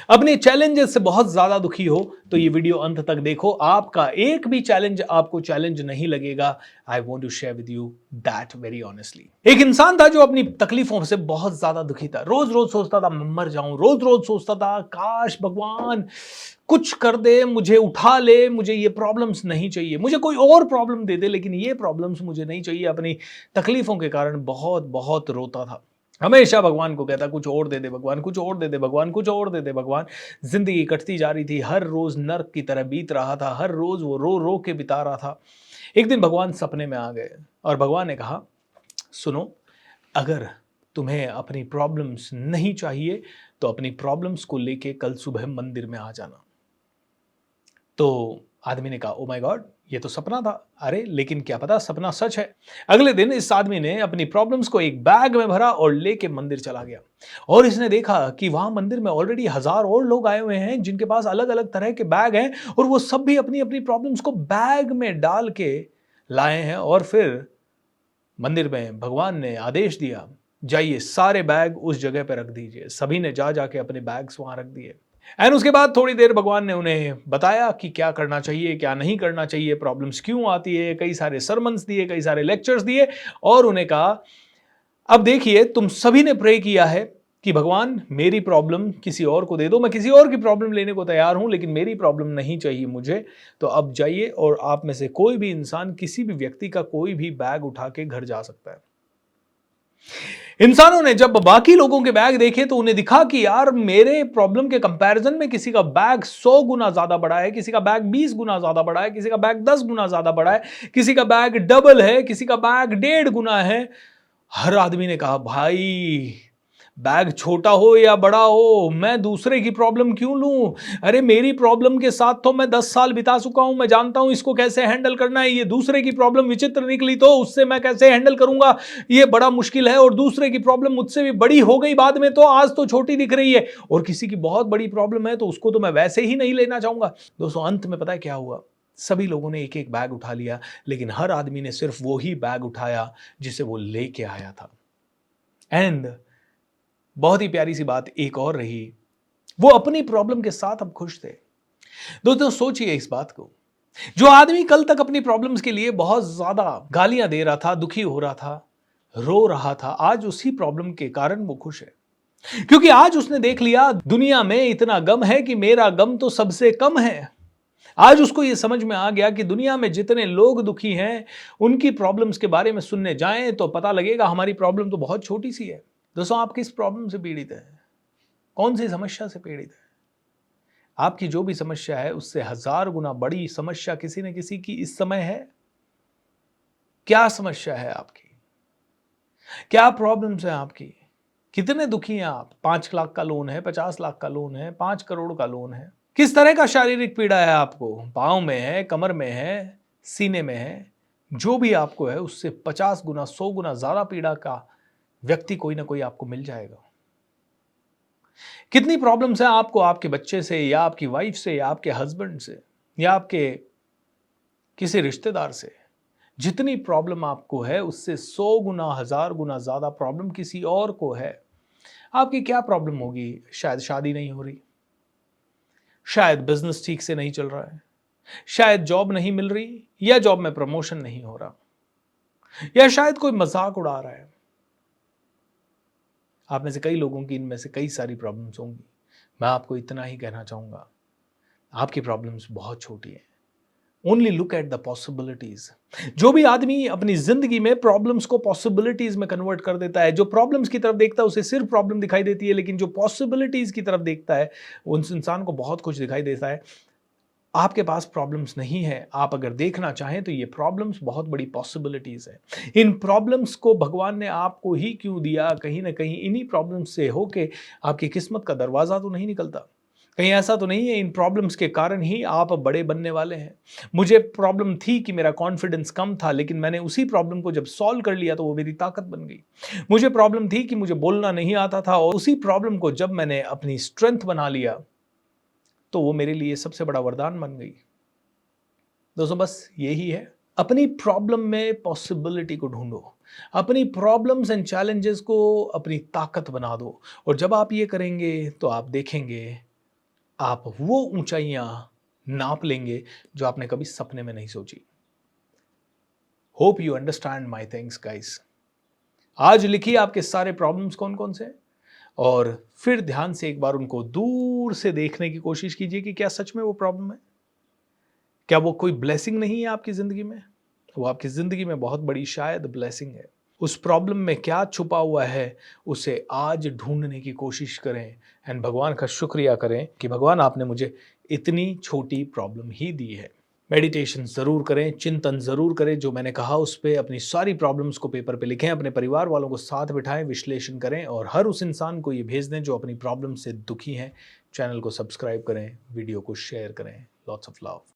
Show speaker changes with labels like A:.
A: अपने चैलेंजेस से बहुत ज्यादा दुखी हो तो ये वीडियो अंत तक देखो। आपका एक भी चैलेंज आपको चैलेंज नहीं लगेगा। I want to share with you that very honestly. एक इंसान था जो अपनी तकलीफों से बहुत ज्यादा दुखी था। रोज रोज सोचता था मैं मर जाऊं, रोज रोज सोचता था काश भगवान कुछ कर दे, मुझे उठा ले, मुझे ये प्रॉब्लम्स नहीं चाहिए, मुझे कोई और प्रॉब्लम दे दे लेकिन ये प्रॉब्लम्स मुझे नहीं चाहिए। अपनी तकलीफों के कारण बहुत बहुत रोता था। हमेशा भगवान को कहता कुछ और दे दे भगवान, कुछ और दे दे भगवान, कुछ और दे दे भगवान। जिंदगी कटती जा रही थी, हर रोज नर्क की तरह बीत रहा था, हर रोज वो रो रो के बिता रहा था। एक दिन भगवान सपने में आ गए और भगवान ने कहा सुनो, अगर तुम्हें अपनी प्रॉब्लम्स नहीं चाहिए तो अपनी प्रॉब्लम्स को लेके कल सुबह मंदिर में आ जाना। तो आदमी ने कहा ओ माय गॉड, ये तो सपना था। अरे लेकिन क्या पता सपना सच है। अगले दिन इस आदमी ने अपनी प्रॉब्लम्स को एक बैग में भरा और लेके मंदिर चला गया। और इसने देखा कि वहां मंदिर में ऑलरेडी हजार और लोग आए हुए हैं जिनके पास अलग अलग तरह के बैग हैं और वो सब भी अपनी अपनी प्रॉब्लम्स को बैग में डाल के लाए हैं। और फिर मंदिर में भगवान ने आदेश दिया जाइए सारे बैग उस जगह पर रख दीजिए। सभी ने जा जाके अपने बैग्स वहां रख दिए। एंड उसके बाद थोड़ी देर भगवान ने उन्हें बताया कि क्या करना चाहिए क्या नहीं करना चाहिए, प्रॉब्लम्स क्यों आती है, कई सारे सरमन्स दिए, कई सारे लेक्चर्स दिए और उन्हें कहा अब देखिए तुम सभी ने प्रे किया है कि भगवान मेरी प्रॉब्लम किसी और को दे दो, मैं किसी और की प्रॉब्लम लेने को तैयार हूं लेकिन मेरी प्रॉब्लम नहीं चाहिए मुझे। तो अब जाइए और आप में से कोई भी इंसान किसी भी व्यक्ति का कोई भी बैग उठा के घर जा सकता है। इंसानों ने जब बाकी लोगों के बैग देखे तो उन्हें दिखा कि यार मेरे प्रॉब्लम के कंपैरिजन में किसी का बैग 100 गुना ज्यादा बड़ा है, किसी का बैग 20 गुना ज्यादा बड़ा है, किसी का बैग 10 गुना ज्यादा बड़ा है, किसी का बैग डबल है, किसी का बैग 1.5 गुना है। हर आदमी ने कहा भाई बैग छोटा हो या बड़ा हो मैं दूसरे की प्रॉब्लम क्यों लूं। अरे मेरी प्रॉब्लम के साथ तो मैं 10 साल बिता चुका हूं, मैं जानता हूं इसको कैसे हैंडल करना है। ये दूसरे की प्रॉब्लम विचित्र निकली तो उससे मैं कैसे हैंडल करूंगा, ये बड़ा मुश्किल है। और दूसरे की प्रॉब्लम मुझसे भी बड़ी हो गई बाद में तो आज तो छोटी दिख रही है, और किसी की बहुत बड़ी प्रॉब्लम है तो उसको तो मैं वैसे ही नहीं लेना चाहूंगा। दोस्तों अंत में पता है क्या हुआ, सभी लोगों ने एक एक बैग उठा लिया लेकिन हर आदमी ने सिर्फ वो ही बैग उठाया जिसे वो लेके आया था। एंड बहुत ही प्यारी सी बात एक और रही, वो अपनी प्रॉब्लम के साथ अब खुश थे। दोस्तों सोचिए इस बात को, जो आदमी कल तक अपनी प्रॉब्लम्स के लिए बहुत ज्यादा गालियां दे रहा था, दुखी हो रहा था, रो रहा था, आज उसी प्रॉब्लम के कारण वो खुश है। क्योंकि आज उसने देख लिया दुनिया में इतना गम है कि मेरा गम तो सबसे कम है। आज उसको यह समझ में आ गया कि दुनिया में जितने लोग दुखी हैं उनकी प्रॉब्लम्स के बारे में सुनने जाएं तो पता लगेगा हमारी प्रॉब्लम तो बहुत छोटी सी है। दोस्तों आप किस प्रॉब्लम से पीड़ित हैं, कौन सी समस्या से पीड़ित है? आपकी जो भी समस्या है उससे 1000 गुना बड़ी समस्या किसी न किसी की इस समय है। क्या समस्या है आपकी, क्या प्रॉब्लम्स है आपकी, कितने दुखी हैं आप? 5 लाख का लोन है, 50 लाख का लोन है, 5 करोड़ का लोन है। किस तरह का शारीरिक पीड़ा है आपको? पांव में है, कमर में है, सीने में है, जो भी आपको है उससे 50 गुना 100 गुना ज्यादा पीड़ा का व्यक्ति कोई ना कोई आपको मिल जाएगा। कितनी प्रॉब्लम्स है आपको आपके बच्चे से या आपकी वाइफ से या आपके हस्बैंड से या आपके किसी रिश्तेदार से। जितनी प्रॉब्लम आपको है उससे 100 गुना 1000 गुना ज्यादा प्रॉब्लम किसी और को है। आपकी क्या प्रॉब्लम होगी? शायद शादी नहीं हो रही, शायद बिजनेस ठीक से नहीं चल रहा है, शायद जॉब नहीं मिल रही या जॉब में प्रमोशन नहीं हो रहा, या शायद कोई मजाक उड़ा रहा है। आप में से कई लोगों की इनमें से कई सारी प्रॉब्लम्स होंगी। मैं आपको इतना ही कहना चाहूंगा, आपकी प्रॉब्लम्स बहुत छोटी है। Only look at the possibilities. जो भी आदमी अपनी जिंदगी में प्रॉब्लम्स को पॉसिबिलिटीज में कन्वर्ट कर देता है, जो प्रॉब्लम्स की तरफ देखता है उसे सिर्फ प्रॉब्लम दिखाई देती है, लेकिन जो पॉसिबिलिटीज की तरफ देखता है उस इंसान को बहुत कुछ दिखाई देता है। आपके पास प्रॉब्लम्स नहीं है, आप अगर देखना चाहें तो ये प्रॉब्लम्स बहुत बड़ी पॉसिबिलिटीज है। इन प्रॉब्लम्स को भगवान ने आपको ही क्यों दिया? कहीं ना कहीं इन्हीं प्रॉब्लम्स से होके आपकी किस्मत का दरवाजा तो नहीं निकलता? कहीं ऐसा तो नहीं है इन प्रॉब्लम्स के कारण ही आप बड़े बनने वाले हैं? मुझे प्रॉब्लम थी कि मेरा कॉन्फिडेंस कम था, लेकिन मैंने उसी प्रॉब्लम को जब सॉल्व कर लिया तो वो मेरी ताकत बन गई। मुझे प्रॉब्लम थी कि मुझे बोलना नहीं आता था, और उसी प्रॉब्लम को जब मैंने अपनी स्ट्रेंथ बना लिया तो वो मेरे लिए सबसे बड़ा वरदान बन गई। दोस्तों बस यही है, अपनी प्रॉब्लम में पॉसिबिलिटी को ढूंढो, अपनी प्रॉब्लम्स एंड चैलेंजेस को अपनी ताकत बना दो, और जब आप ये करेंगे तो आप देखेंगे आप वो ऊंचाइयां नाप लेंगे जो आपने कभी सपने में नहीं सोची। Hope you understand my things guys. आज लिखिए आपके सारे प्रॉब्लम्स कौन कौन से हैं, और फिर ध्यान से एक बार उनको दूर से देखने की कोशिश कीजिए कि क्या सच में वो प्रॉब्लम है, क्या वो कोई ब्लेसिंग नहीं है आपकी जिंदगी में। वो आपकी जिंदगी में बहुत बड़ी शायद ब्लेसिंग है। उस प्रॉब्लम में क्या छुपा हुआ है उसे आज ढूंढने की कोशिश करें, एंड भगवान का शुक्रिया करें कि भगवान आपने मुझे इतनी छोटी प्रॉब्लम ही दी है। मेडिटेशन ज़रूर करें, चिंतन ज़रूर करें, जो मैंने कहा उस पे अपनी सारी प्रॉब्लम्स को पेपर पे लिखें, अपने परिवार वालों को साथ बिठाएं, विश्लेषण करें और हर उस इंसान को ये भेज दें जो अपनी प्रॉब्लम से दुखी हैं। चैनल को सब्सक्राइब करें, वीडियो को शेयर करें। Lots of love.